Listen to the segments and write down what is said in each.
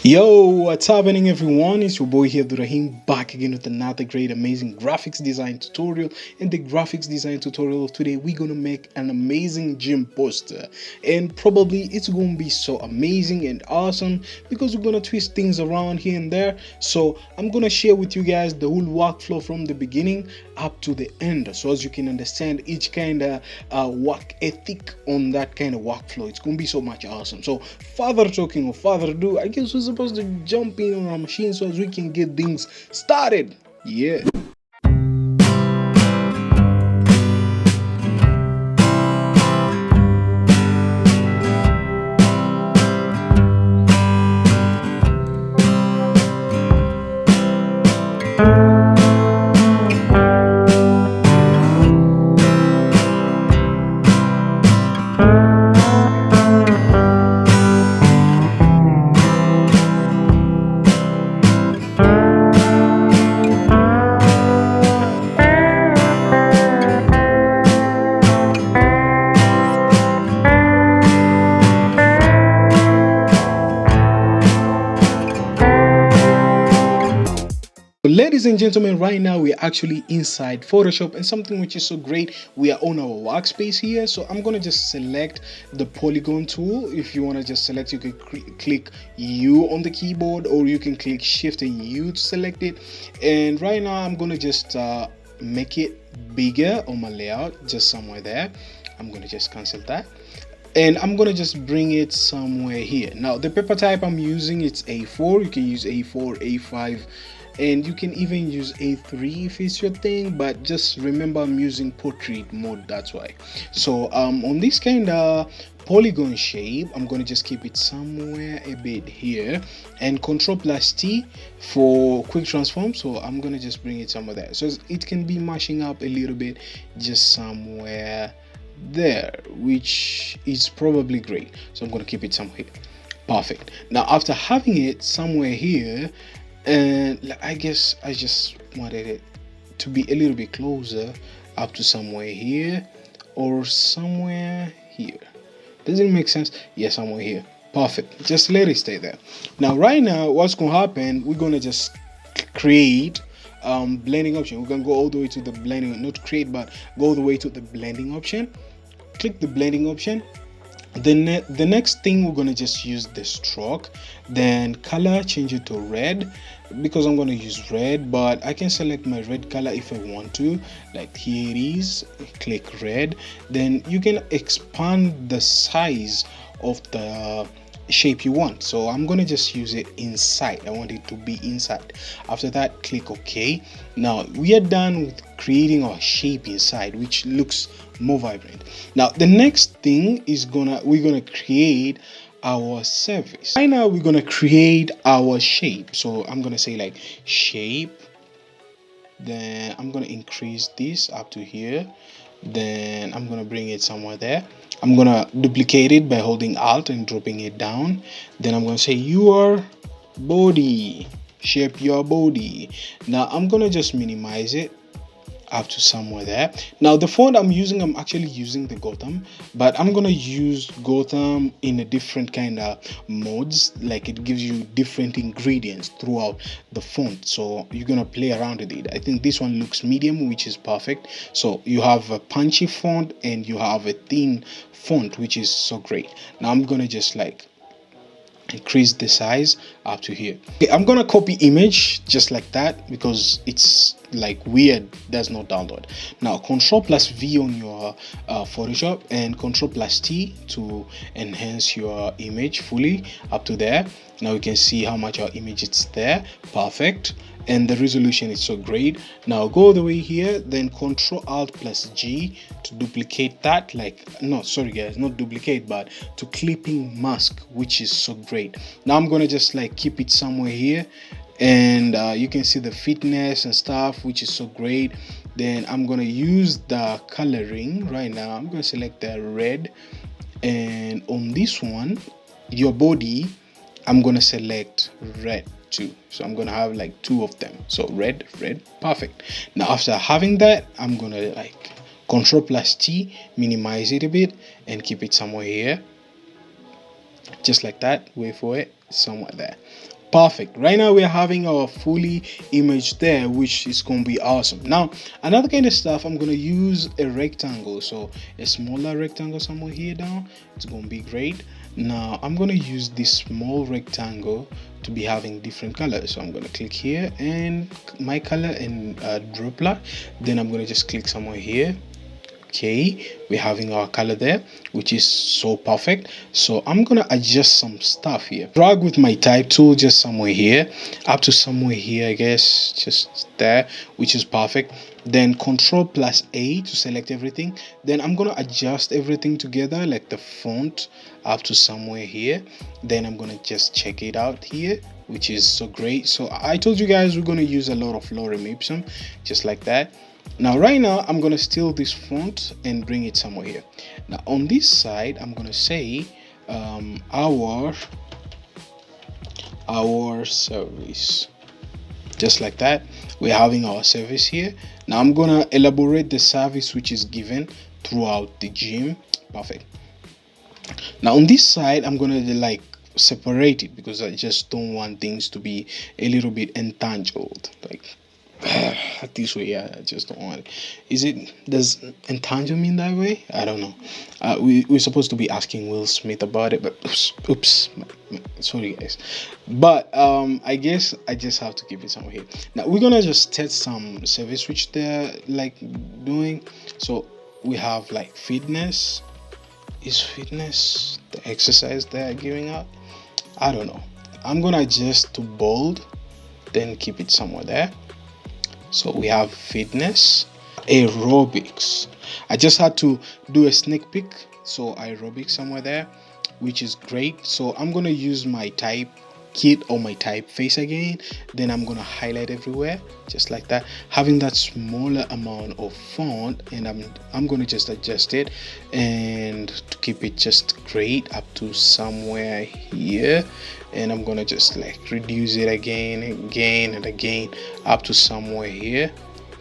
Yo, what's happening everyone? It's your boy here, Durahim, back again with another great, amazing graphics design tutorial. In the graphics design tutorial of today, we're gonna make an amazing gym poster. And probably it's gonna be so amazing and awesome because we're gonna twist things around here and there. So I'm gonna share with you guys the whole workflow from the beginning up to the end. So as you can understand, each kind of work ethic on that kind of workflow, it's gonna be so much awesome. So further talking or further ado, I guess we're supposed to jump in on our machine so as we can get things started. Yeah. Ladies and gentlemen, right now we're actually inside Photoshop, and something which is so great, we are on our workspace here. So I'm gonna just select the polygon tool. If you want to just select, you can click U on the keyboard, or you can click Shift and U to select it. And right now I'm gonna just make it bigger on my layout, just somewhere there. I'm gonna just cancel that, and I'm gonna just bring it somewhere here. Now the paper type I'm using, it's A4. You can use A4, A5, and you can even use A3 if it's your thing, but just remember I'm using portrait mode, that's why. So on this kind of polygon shape, I'm gonna just keep it somewhere a bit here, and Ctrl+T for quick transform. So I'm gonna just bring it somewhere there, so it can be mashing up a little bit just somewhere there, which is probably great. So I'm going to keep it somewhere here. Perfect. Now after having it somewhere here, and I guess I just wanted it to be a little bit closer up to somewhere here or somewhere here. Does it make sense? Yeah, somewhere here. Perfect. Just let it stay there. Now right now what's going to happen, we're going to just create blending option. We're going to go all the way to the blending, not create, but go all the way to the blending option. Click the blending option. Then the next thing, we're going to just use the stroke, then color, change it to red, because I'm going to use red, but I can select my red color if I want to. Like here it is, click red. Then you can expand the size of the shape you want. So I'm gonna just use it inside. I want it to be inside. After that, click OK. Now we are done with creating our shape inside, which looks more vibrant. Now the next thing is we're gonna create our surface. Right now we're gonna create our shape. So I'm gonna say like shape, then I'm gonna increase this up to here, then I'm gonna bring it somewhere there. I'm gonna duplicate it by holding Alt and dropping it down. Then I'm gonna say your body, shape your body. Now I'm gonna just minimize it up to somewhere there. Now the font I'm using, I'm actually using the Gotham, but I'm gonna use Gotham in a different kind of modes. Like it gives you different ingredients throughout the font, so you're gonna play around with it. I think this one looks medium, which is perfect. So you have a punchy font and you have a thin font, which is so great. Now I'm gonna just like increase the size up to here. Okay, I'm gonna copy image just like that because it's like weird, does not download. Now Ctrl+V on your Photoshop and Ctrl+T to enhance your image fully up to there. Now you can see how much our image is there. Perfect. And the resolution is so great. Now go the way here, then Ctrl+Alt+G to duplicate that. Like, no, sorry guys, not duplicate, but to clipping mask, which is so great. Now I'm gonna just like keep it somewhere here, and you can see the fitness and stuff, which is so great. Then I'm gonna use the coloring right now. I'm gonna select the red, and on this one, your body, I'm gonna select red too. So I'm gonna have like two of them. So red, perfect. Now after having that, I'm gonna like Ctrl+T, minimize it a bit and keep it somewhere here. just like that. Wait for it, somewhere there. Perfect. Right now we're having our fully image there, which is going to be awesome. Now another kind of stuff, I'm going to use a rectangle, so a smaller rectangle somewhere here down. It's going to be great. Now I'm going to use this small rectangle to be having different colors, so I'm going to click here and my color and droplet. Then I'm going to just click somewhere here. Okay, we're having our color there, which is so perfect. So I'm gonna adjust some stuff here. Drag with my type tool just somewhere here, up to somewhere here, I guess, just there, which is perfect. Then Control plus A to select everything. Then I'm gonna adjust everything together, like the font up to somewhere here. Then I'm gonna just check it out here, which is so great. So I told you guys we're gonna use a lot of lorem ipsum, just like that. Now right now I'm gonna steal this font and bring it somewhere here. Now on this side I'm gonna say our service, just like that. We're having our service here. Now I'm gonna elaborate the service which is given throughout the gym. Perfect. Now on this side I'm gonna like separate it because I just don't want things to be a little bit entangled, like this way. Yeah, I just don't want it. Is it, does entangle mean that way? I don't know. We're supposed to be asking Will Smith about it, but oops, sorry guys. But I guess I just have to keep it somewhere here. Now we're gonna just test some service which they're like doing. So we have like fitness. Is fitness the exercise they're giving out? I don't know. I'm gonna adjust to bold, then keep it somewhere there. So we have fitness, aerobics. I just had to do a sneak peek, so aerobics somewhere there, which is great. So I'm gonna use my type kit or my typeface again. Then I'm gonna highlight everywhere, just like that, having that smaller amount of font, and I'm gonna just adjust it and to keep it just great up to somewhere here. And I'm gonna just like reduce it again and again up to somewhere here,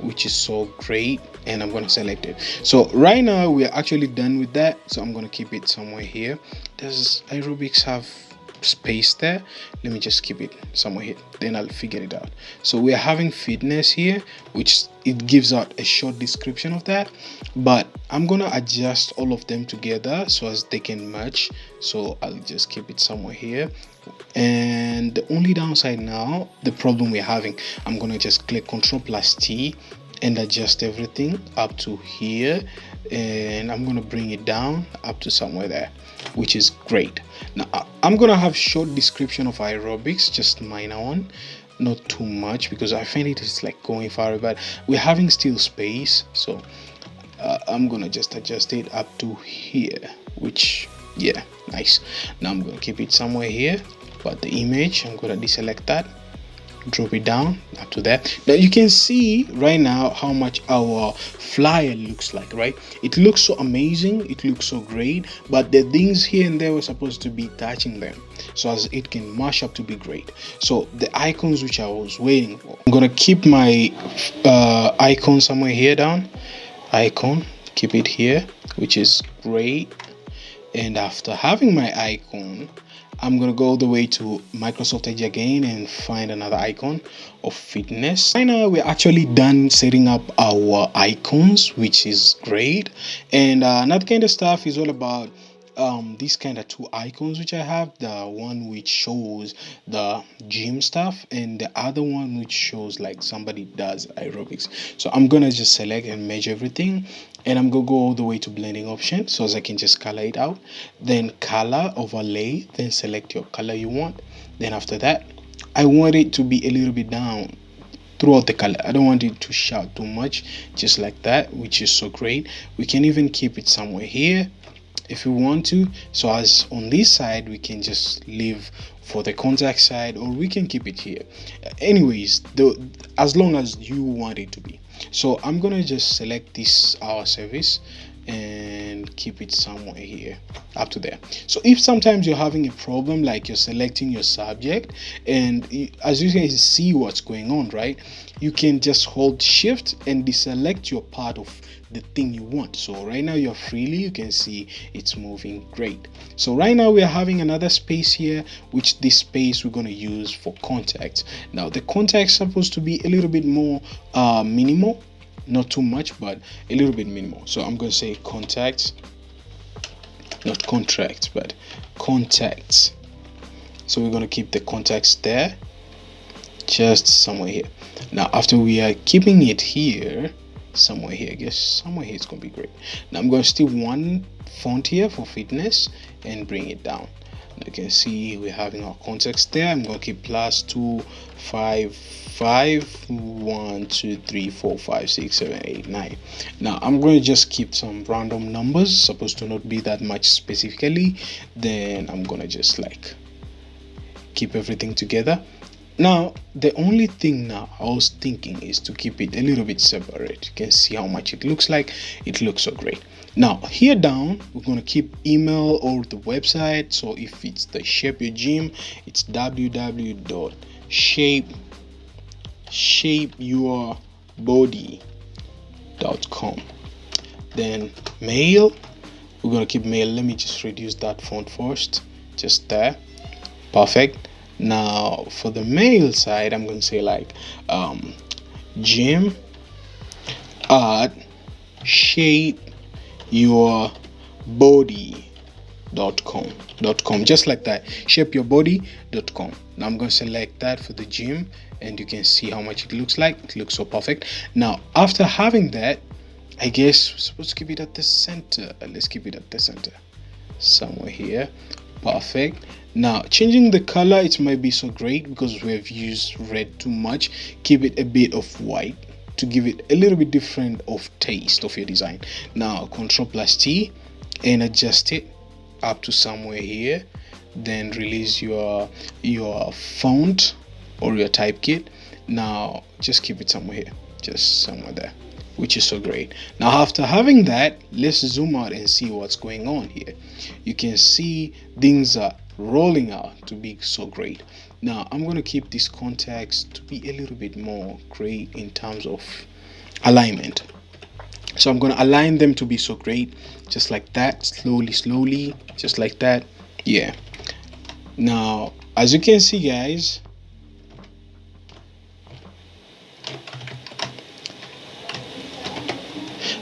which is so great. And I'm gonna select it. So right now we are actually done with that, so I'm gonna keep it somewhere here. Does aerobics have space there? Let me just keep it somewhere here, then I'll figure it out. So we're having fitness here, which it gives out a short description of that, but I'm gonna adjust all of them together so as they can match. So I'll just keep it somewhere here. And the only downside now, the problem we're having, I'm gonna just click Ctrl plus T and adjust everything up to here, and I'm gonna bring it down up to somewhere there, which is great. Now I'm gonna have short description of aerobics, just minor one, not too much because I find it is like going far, but we're having still space. So I'm gonna just adjust it up to here, which, yeah, nice. Now I'm gonna keep it somewhere here, but the image, I'm gonna deselect that, drop it down up to there. Now you can see right now how much our flyer looks like, right? It looks so amazing, it looks so great, but the things here and there were supposed to be touching them so as it can mash up to be great. So the icons which I was waiting for, I'm gonna keep my icon somewhere here down, icon, keep it here, which is great. And after having my icon, I'm gonna go all the way to Microsoft Edge again and find another icon of fitness. Right now we're actually done setting up our icons, which is great. And another kind of stuff is all about these kind of two icons which I have, the one which shows the gym stuff and the other one which shows like somebody does aerobics. So I'm gonna just select and merge everything, and I'm gonna go all the way to blending option so as I can just color it out, then color overlay, then select your color you want. Then after that, I want it to be a little bit down throughout the color. I don't want it to shout too much, just like that, which is so great. We can even keep it somewhere here if we want to, so as on this side we can just leave for the contact side, or we can keep it here. Anyways, as long as you want it to be. So I'm gonna just select this our service and keep it somewhere here up to there. So if sometimes you're having a problem, like you're selecting your subject and as you can see what's going on, right, you can just hold shift and deselect your part of the thing you want. So right now you're freely, you can see it's moving great. So right now we are having another space here, which this space we're going to use for contacts. Now the contacts supposed to be a little bit more minimal, not too much, but a little bit minimal. So I'm going to say contacts, not contracts, but contacts. So we're going to keep the contacts there, just somewhere here. Now after we are keeping it here, somewhere here, I guess somewhere here, it's going to be great. Now I'm going to steal one font here for fitness and bring it down. You can see we're having our context there. I'm going to keep plus 2 5 5 1 2 3 4 5 6 7 8 9. Now I'm going to just keep some random numbers, supposed to not be that much specifically. Then I'm going to just like keep everything together. Now the only thing now I was thinking is to keep it a little bit separate. You can see how much it looks like. It looks so great. Now here down we're going to keep email or the website. So if it's the Shape Your Gym, it's www.shapeyourbody.com. then mail, we're going to keep mail. Let me just reduce that font first, just there. Perfect. Now for the mail side, I'm going to say like gym at shapeyourbody.com, just like that, shapeyourbody.com. Now I'm going to select that for the gym, and you can see how much it looks like. It looks so perfect. Now after having that, I guess we're supposed to keep it at the center. Let's keep it at the center somewhere here. Perfect. Now changing the color, it might be so great because we have used red too much. Keep it a bit of white to give it a little bit different of taste of your design. Now Ctrl+T and adjust it up to somewhere here. Then release your font or your type kit. Now just keep it somewhere here, just somewhere there, which is so great. Now after having that, let's zoom out and see what's going on here. You can see things are rolling out to be so great. Now I'm going to keep this context to be a little bit more great in terms of alignment. So I'm going to align them to be so great, just like that, slowly, just like that. Yeah. Now as you can see guys,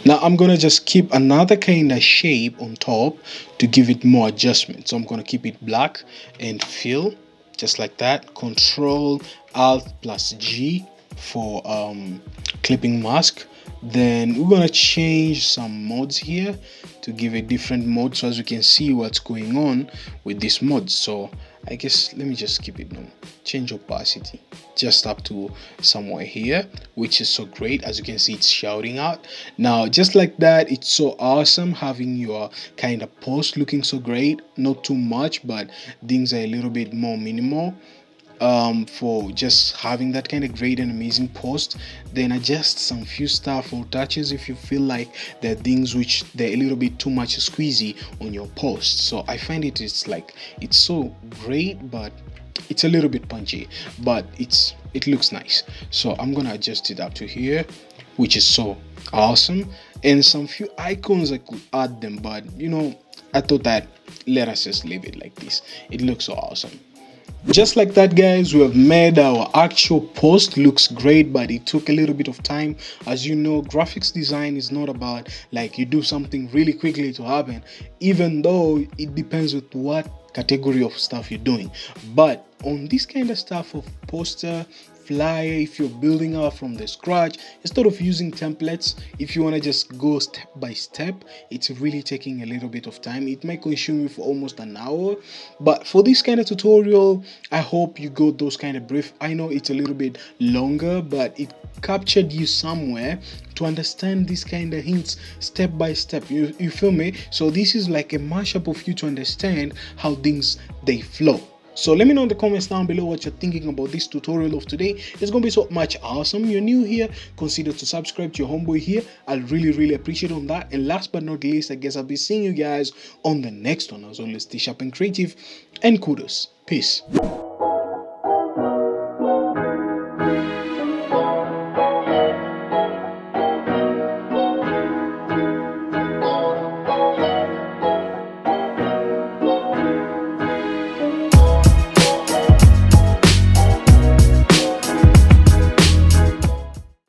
now I'm going to just keep another kind of shape on top to give it more adjustment. So I'm going to keep it black and fill, just like that. Ctrl+Alt+G for clipping mask. Then we're going to change some modes here to give a different mode, so as you can see what's going on with this mode. So I guess let me just keep it normal. Change opacity just up to somewhere here, which is so great. As you can see, it's shouting out. Now just like that, it's so awesome having your kind of post looking so great. Not too much, but things are a little bit more minimal for just having that kind of great and amazing post. Then adjust some few stuff or touches if you feel like there are things which they're a little bit too much squeezy on your post. So I find it's so great, but it's a little bit punchy, but it looks nice. So I'm gonna adjust it up to here, which is so awesome. And some few icons I could add them, but you know, I thought that let us just leave it like this. It looks so awesome. Just like that guys, we have made our actual post. Looks great, but it took a little bit of time. As you know, graphics design is not about like you do something really quickly to happen, even though it depends with what category of stuff you're doing. But on this kind of stuff of poster, flyer, if you're building out from the scratch, instead of using templates, if you want to just go step by step, it's really taking a little bit of time. It might consume you for almost an hour, but for this kind of tutorial, I hope you got those kind of brief. I know it's a little bit longer, but it captured you somewhere to understand these kind of hints step by step. You feel me? So this is like a mashup of you to understand how things they flow. So let me know in the comments down below what you're thinking about this tutorial of today. It's going to be so much awesome. You're new here, consider to subscribe to your homeboy here. I'll really appreciate on that. And last but not least, I guess I'll be seeing you guys on the next one. As always, stay sharp and creative, and kudos. Peace.